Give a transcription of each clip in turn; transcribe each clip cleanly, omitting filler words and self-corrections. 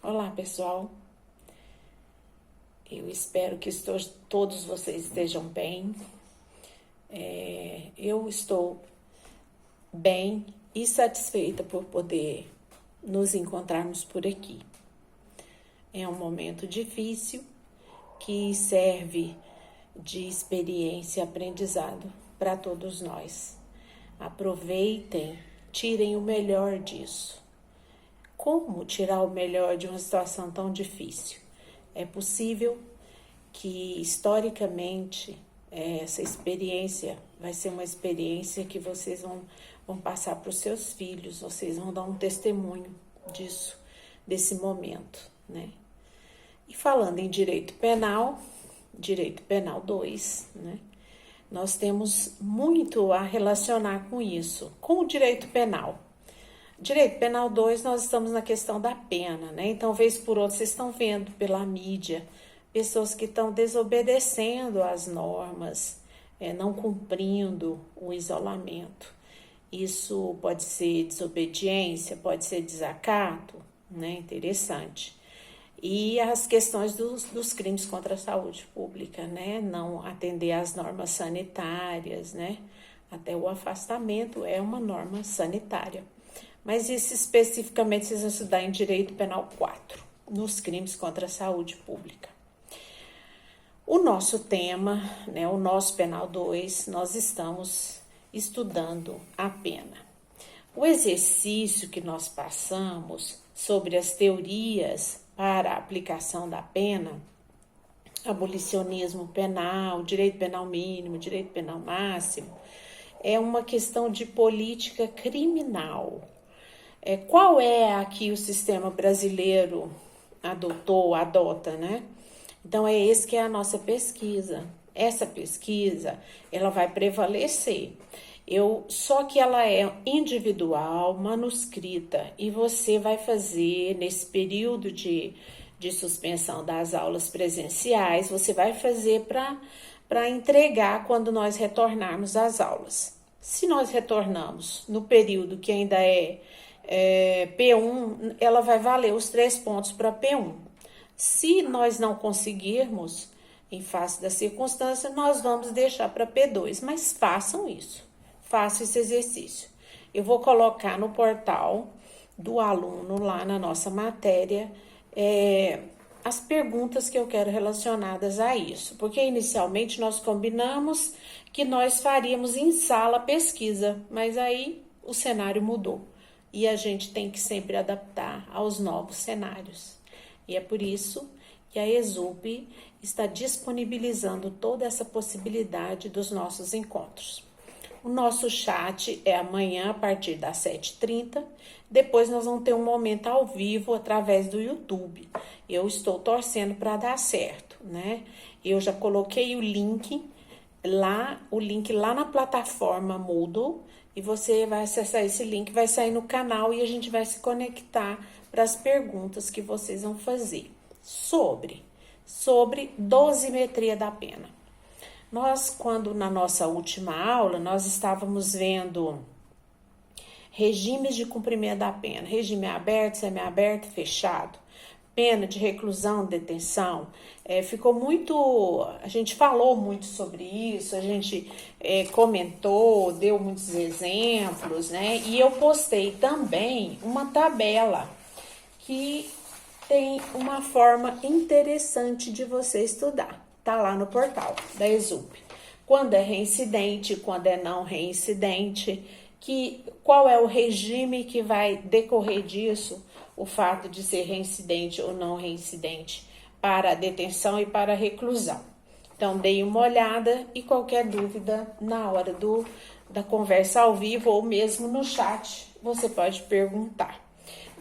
Olá, pessoal. Eu espero que todos vocês estejam bem. Eu estou bem e satisfeita por poder nos encontrarmos por aqui. É um momento difícil que serve de experiência e aprendizado para todos nós. Aproveitem, tirem o melhor disso. Como tirar o melhor de uma situação tão difícil? É possível que, historicamente, essa experiência vai ser uma experiência que vocês vão passar para os seus filhos, vocês vão dar um testemunho disso, desse momento, né? E falando em direito penal 2, né? Nós temos muito a relacionar com isso, com o direito penal. Direito Penal 2, nós estamos na questão da pena, né? Então, vez por outra, vocês estão vendo pela mídia pessoas que estão desobedecendo as normas, não cumprindo o isolamento. Isso pode ser desobediência, pode ser desacato, né? Interessante. E as questões dos crimes contra a saúde pública, né? Não atender às normas sanitárias, né? Até o afastamento é uma norma sanitária. Mas isso especificamente vocês vão estudar em Direito Penal 4, nos crimes contra a saúde pública. O nosso tema, né, o nosso Penal 2, nós estamos estudando a pena. O exercício que nós passamos sobre as teorias para a aplicação da pena, abolicionismo penal, direito penal mínimo, direito penal máximo, é uma questão de política criminal. Qual é aqui o sistema brasileiro adota, né? Então, esse que é a nossa pesquisa. Essa pesquisa, ela vai prevalecer. Só que ela é individual, manuscrita, e você vai fazer, nesse período de suspensão das aulas presenciais, você vai fazer para entregar quando nós retornarmos às aulas. Se nós retornamos no período que ainda é P1, ela vai valer os 3 pontos para P1. Se nós não conseguirmos, em face da circunstância, nós vamos deixar para P2, mas façam esse exercício. Eu vou colocar no portal do aluno, lá na nossa matéria, as perguntas que eu quero relacionadas a isso, porque inicialmente nós combinamos que nós faríamos em sala pesquisa, mas aí o cenário mudou. E a gente tem que sempre adaptar aos novos cenários. E é por isso que a ESUP está disponibilizando toda essa possibilidade dos nossos encontros. O nosso chat é amanhã a partir das 7h30. Depois nós vamos ter um momento ao vivo através do YouTube. Eu estou torcendo para dar certo, né? Eu já coloquei o link lá na plataforma Moodle. E você vai acessar esse link, vai sair no canal e a gente vai se conectar para as perguntas que vocês vão fazer sobre dosimetria da pena. Nós, quando na nossa última aula, nós estávamos vendo regimes de cumprimento da pena, regime aberto, semiaberto, fechado, pena de reclusão, detenção, a gente falou muito sobre isso, a gente comentou, deu muitos exemplos, né? E eu postei também uma tabela que tem uma forma interessante de você estudar, tá lá no portal da ESUP. Quando é reincidente, quando é não reincidente, qual é o regime que vai decorrer disso, o fato de ser reincidente ou não reincidente para a detenção e para a reclusão. Então, dei uma olhada e qualquer dúvida na hora da conversa ao vivo ou mesmo no chat, você pode perguntar.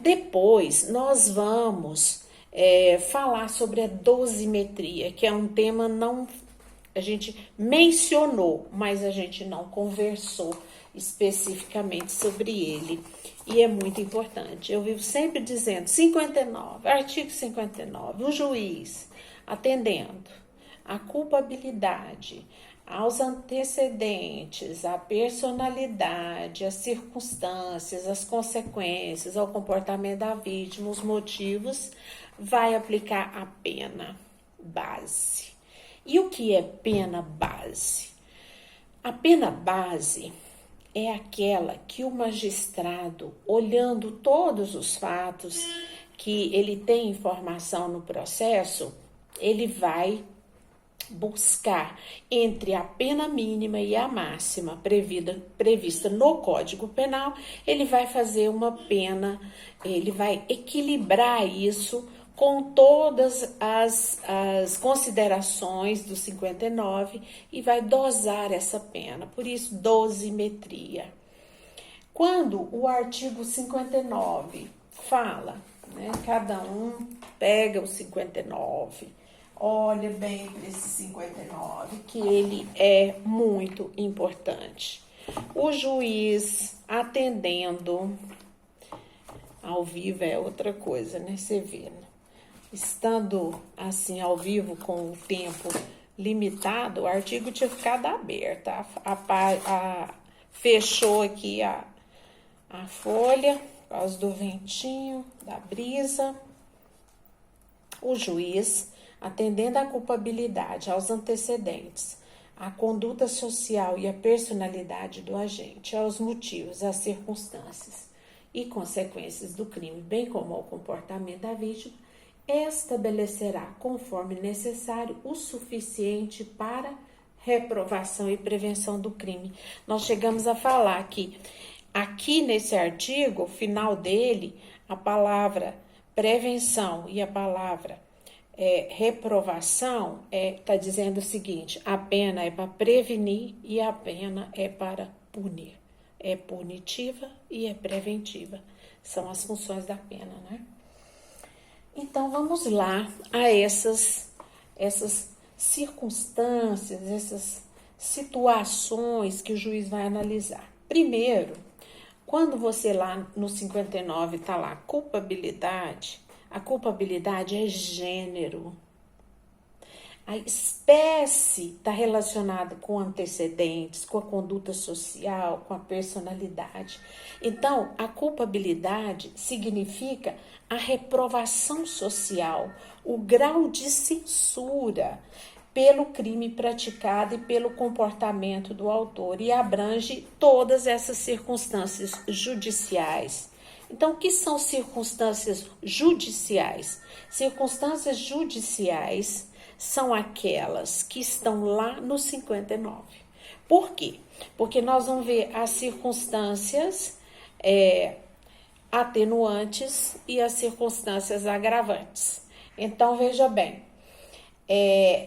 Depois, nós vamos falar sobre a dosimetria, que é um tema a gente mencionou, mas a gente não conversou especificamente sobre ele. E é muito importante. Eu vivo sempre dizendo, artigo 59, o juiz atendendo a culpabilidade, aos antecedentes, à personalidade, às circunstâncias, às consequências, ao comportamento da vítima, os motivos, vai aplicar a pena base. E o que é pena base? A pena base é aquela que o magistrado, olhando todos os fatos que ele tem informação no processo, ele vai buscar entre a pena mínima e a máxima prevista no Código Penal, ele vai fazer uma pena, ele vai equilibrar isso com todas as considerações do 59 e vai dosar essa pena, por isso dosimetria. Quando o artigo 59 fala, né, cada um pega o 59, olha bem para esse 59, que ele é muito importante. O juiz atendendo ao vivo é outra coisa, né? Você vê, né? Estando assim ao vivo com o tempo limitado, o artigo tinha ficado aberto. Fechou aqui a folha, por causa do ventinho, da brisa. O juiz, atendendo à culpabilidade, aos antecedentes, à conduta social e à personalidade do agente, aos motivos, às circunstâncias e consequências do crime, bem como ao comportamento da vítima, estabelecerá, conforme necessário, o suficiente para reprovação e prevenção do crime. Nós chegamos a falar que aqui nesse artigo, final dele, a palavra prevenção e a palavra reprovação está dizendo o seguinte: a pena é para prevenir e a pena é para punir. É punitiva e é preventiva. São as funções da pena, né? Então, vamos lá a essas circunstâncias, essas situações que o juiz vai analisar. Primeiro, quando você lá no 59 está lá, culpabilidade, a culpabilidade é gênero. A espécie está relacionada com antecedentes, com a conduta social, com a personalidade. Então, a culpabilidade significa a reprovação social, o grau de censura pelo crime praticado e pelo comportamento do autor, e abrange todas essas circunstâncias judiciais. Então, o que são circunstâncias judiciais? Circunstâncias judiciais são aquelas que estão lá no 59. Por quê? Porque nós vamos ver as circunstâncias atenuantes e as circunstâncias agravantes. Então, veja bem,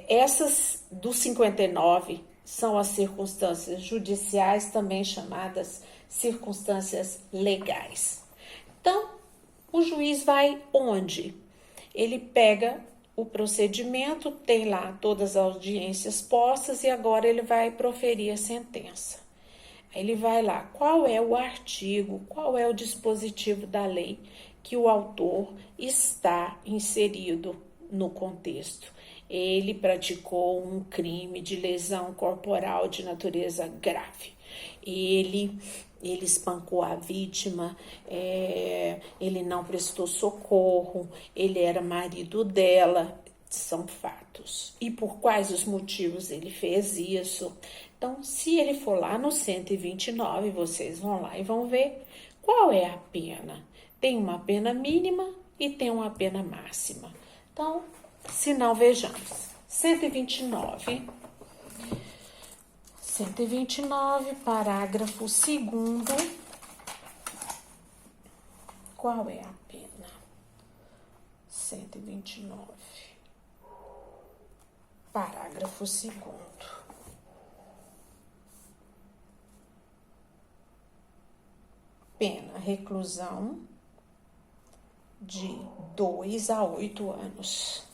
essas do 59 são as circunstâncias judiciais, também chamadas circunstâncias legais. Então, o juiz vai onde? Ele pega o procedimento, tem lá todas as audiências postas e agora ele vai proferir a sentença. Ele vai lá, qual é o artigo, qual é o dispositivo da lei que o autor está inserido no contexto. Ele praticou um crime de lesão corporal de natureza grave. Ele espancou a vítima, ele não prestou socorro, ele era marido dela, são fatos. E por quais os motivos ele fez isso? Então, se ele for lá no 129, vocês vão lá e vão ver qual é a pena. Tem uma pena mínima e tem uma pena máxima. Então, se não, vejamos. 129, parágrafo 2º, qual é a pena? 129, parágrafo 2º. Pena, reclusão de 2 a 8 anos.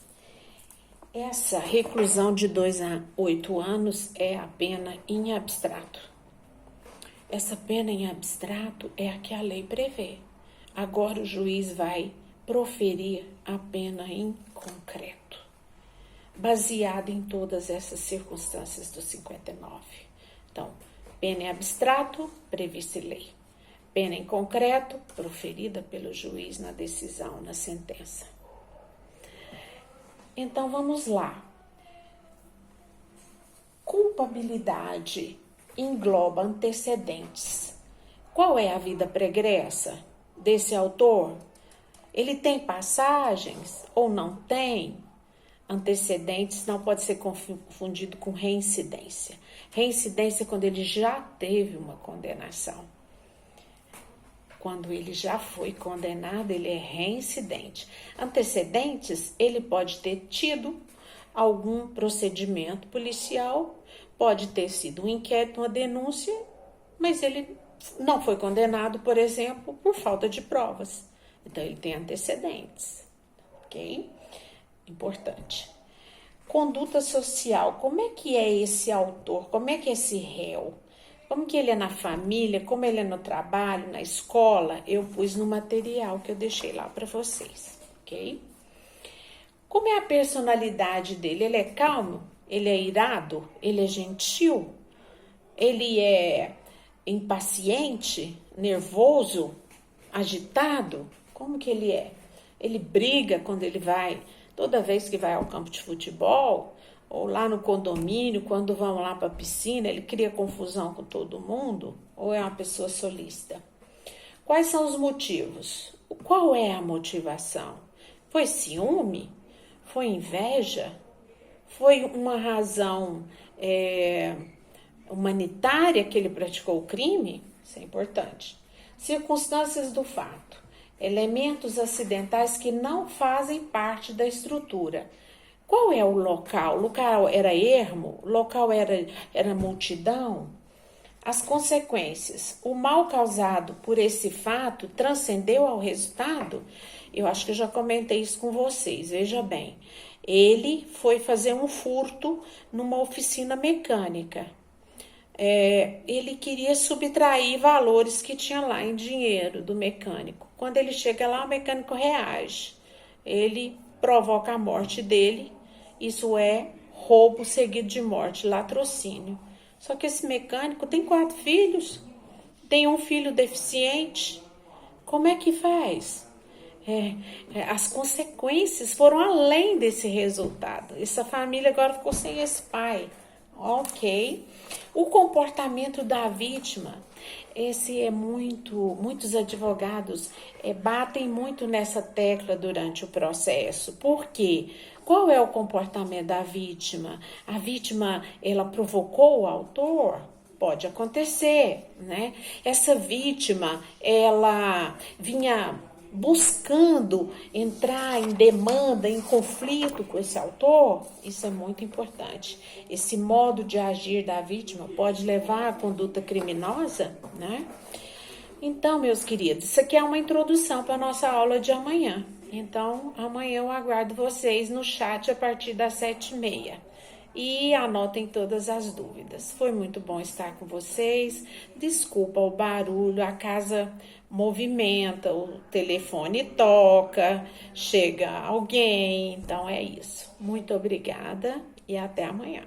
Essa reclusão de 2 a 8 anos é a pena em abstrato. Essa pena em abstrato é a que a lei prevê. Agora o juiz vai proferir a pena em concreto. baseada em todas essas circunstâncias do 59. Então, pena em abstrato, prevista em lei. Pena em concreto, proferida pelo juiz na decisão, na sentença. Então, vamos lá. Culpabilidade engloba antecedentes. Qual é a vida pregressa desse autor? Ele tem passagens ou não tem? Antecedentes não pode ser confundido com reincidência. Reincidência é quando ele já teve uma condenação. Quando ele já foi condenado, ele é reincidente. Antecedentes, ele pode ter tido algum procedimento policial, pode ter sido um inquérito, uma denúncia, mas ele não foi condenado, por exemplo, por falta de provas. Então, ele tem antecedentes, ok? Importante. Conduta social, como é que é esse autor? Como é que é esse réu? Como que ele é na família? Como ele é no trabalho, na escola? Eu pus no material que eu deixei lá para vocês, ok? Como é a personalidade dele? Ele é calmo? Ele é irado? Ele é gentil? Ele é impaciente? Nervoso? Agitado? Como que ele é? Ele briga quando ele vai, toda vez que vai ao campo de futebol, ou lá no condomínio, quando vão lá para a piscina, ele cria confusão com todo mundo? Ou é uma pessoa solícita? Quais são os motivos? Qual é a motivação? Foi ciúme? Foi inveja? Foi uma razão humanitária que ele praticou o crime? Isso é importante. Circunstâncias do fato. Elementos acidentais que não fazem parte da estrutura. Qual é o local? O local era ermo? O local era multidão? As consequências. O mal causado por esse fato transcendeu ao resultado? Eu acho que eu já comentei isso com vocês. Veja bem, ele foi fazer um furto numa oficina mecânica. Ele queria subtrair valores que tinha lá em dinheiro do mecânico. Quando ele chega lá, o mecânico reage. Ele provoca a morte dele. Isso é roubo seguido de morte, latrocínio. Só que esse mecânico tem 4 filhos, tem um filho deficiente. Como é que faz? As consequências foram além desse resultado. Essa família agora ficou sem esse pai. Ok. O comportamento da vítima. Esse é muitos advogados batem muito nessa tecla durante o processo. Por quê? Qual é o comportamento da vítima? A vítima, ela provocou o autor? Pode acontecer, né? Essa vítima, ela vinha buscando entrar em demanda, em conflito com esse autor. Isso é muito importante. Esse modo de agir da vítima pode levar à conduta criminosa, né? Então, meus queridos, isso aqui é uma introdução para a nossa aula de amanhã. Então, amanhã eu aguardo vocês no chat a partir das 7h30. E anotem todas as dúvidas. Foi muito bom estar com vocês. Desculpa o barulho, a casa movimenta, o telefone toca, chega alguém. Então é isso. Muito obrigada e até amanhã.